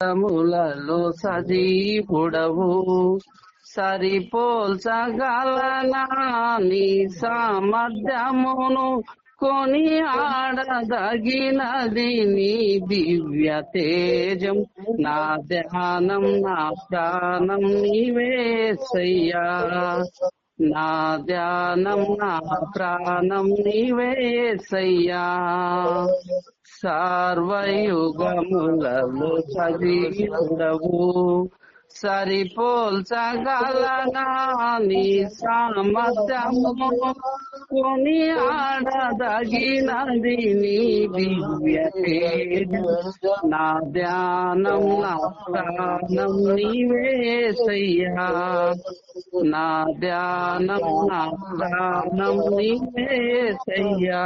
ములలో సజీవుడవు సరిపోల్చగలనా నీ సామర్థ్యమును కొని ఆడదగినది నీ దివ్య తేజం. నా ధ్యానం నా ప్రాణం నీవేసయ్యా, నా ధ్యానం నా ప్రాణం నీవేసయ్యా. సర్వయుగములలో సజీవుడవు సరిపోల్చగలనా నీ సామర్థ్యము కొని ఆడదగినది నీ దివ్య తేజం. నా ధ్యానం నా ప్రాణం నీవేసయ్యా, నా ధ్యానం నా ప్రాణం నీవేసయ్యా.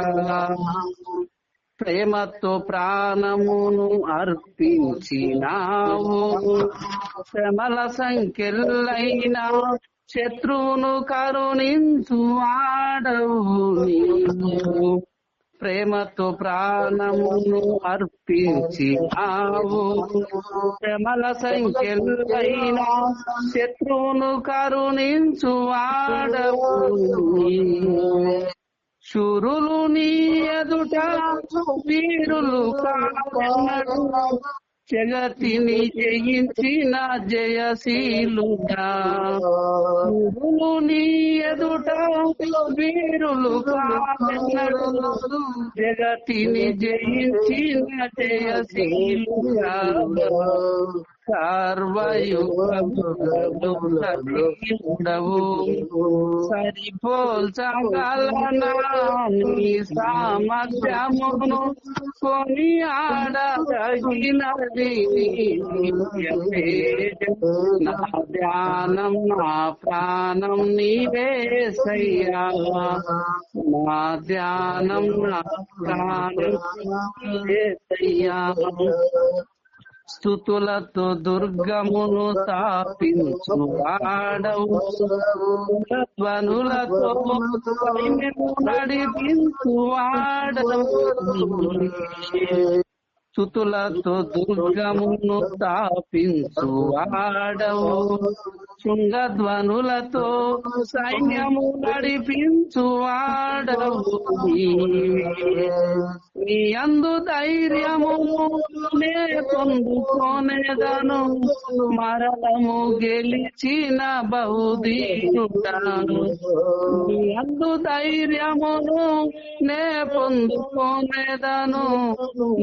ప్రేమతో ప్రాణమును అర్పించినావు, శ్రమల సంఖ్యలైన శత్రువును కరుణించు వాడవు నీవు. ప్రేమతో ప్రాణమును అర్పించినావు, శ్రమల సంఖ్యలైన శత్రువును కరుణించు వాడవు నీవు. శూరులు నీ ఎదుట వీరులు కావనడు, జగతిని జయించిన జయశీలుడా. శూరులు నీ ఎదుట వీరులు కావనడు, జగతిని జయించిన జయశీలుడా. సర్వయుగముడవు సరిపోల్చగలనా నీ సామర్థ్యమును కొని ఆడదగినది నా ధ్యానం నా ప్రాణం నీవేసయ్యా, నా ధ్యానం నా ప్రాణం నీవేసయ్యా. స్తుతులతో దుర్గమును స్థాపించు వాడవు, ధ్వనులతో నడిపించు వాడవు. స్తుతులతో దుర్గమును స్థాపించు వాడవు, శృంగధ్వనులతో సైన్యము నడిపించు వాడవు. నీ యందు ధైర్యము నే పొందుకొనేదను, మరణము గెలిచిన బహుధీరుడను. నీ యందు ధైర్యమును నే పొందుకొనేదను,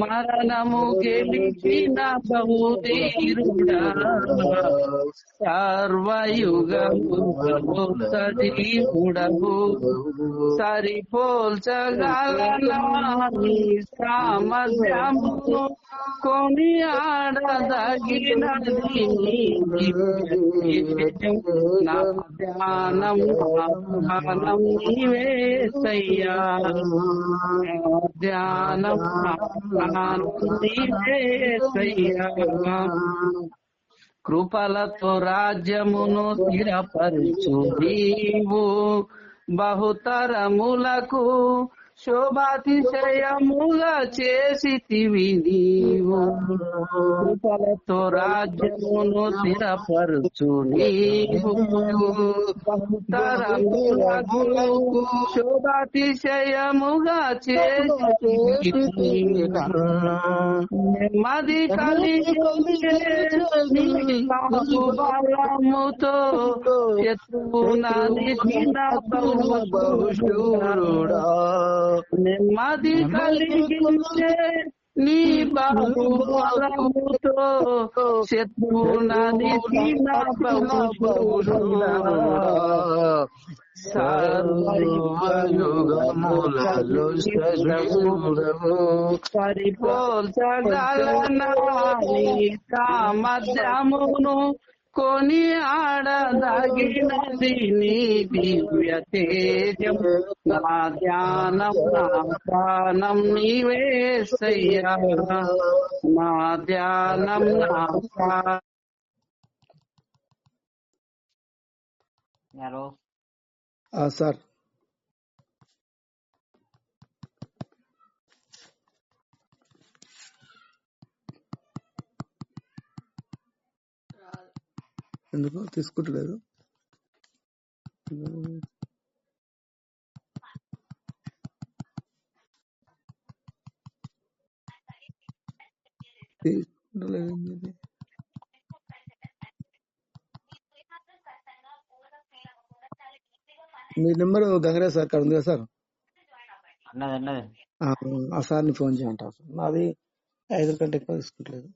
మరణము గెలిచిన బహుధీరుడా. సర్వయుగములలో సజీవుడవు సరిపోల్చగలనా నీ సామర్థ్యమును కొని ఆడదగినది నీ నా ధ్యానం నా ప్రాణం నీవేసయ్యా, ధ్యానం నా ప్రాణం నీవేసయ్యా. కృపలతో రాజ్యమును స్థిరపరచు నీవు, బహుతరములకు శోభాతిశయముగా చేసితివి నీవు. కృపలతో రాజ్యమును స్థిరపరచు నీవు, బహుతరములకు శోభాతిశయముగా చేసితివి. నెమ్మది కలిగి బలముతో శత్రువున బహుశూరుడా. నెమ్మది కలిగించే నీ బాహుబలముతో శత్రువున బహుశూరుడా. సర్వయుగములలో సజీవుడవు సరిపోల్చగలనా నీ సామర్థ్యమును కొని ఆడదగినది నీ దివ్య తేజం. నా ధ్యానం నా ప్రాణం నీవేసయ్యా, నా ధ్యానం నా ప్రాణం. సార్ ఎందుకు తీసుకుంటలేదు? తీసుకుంటలేదు ఇది. మీ నెంబర్ గంగరాజ్ సార్ కాడ ఉంది కదా సార్? అన్నది ఆ సార్ని ఫోన్ చేయంటారు. నాది 5 కంటే ఎక్కువ తీసుకుంటలేదు.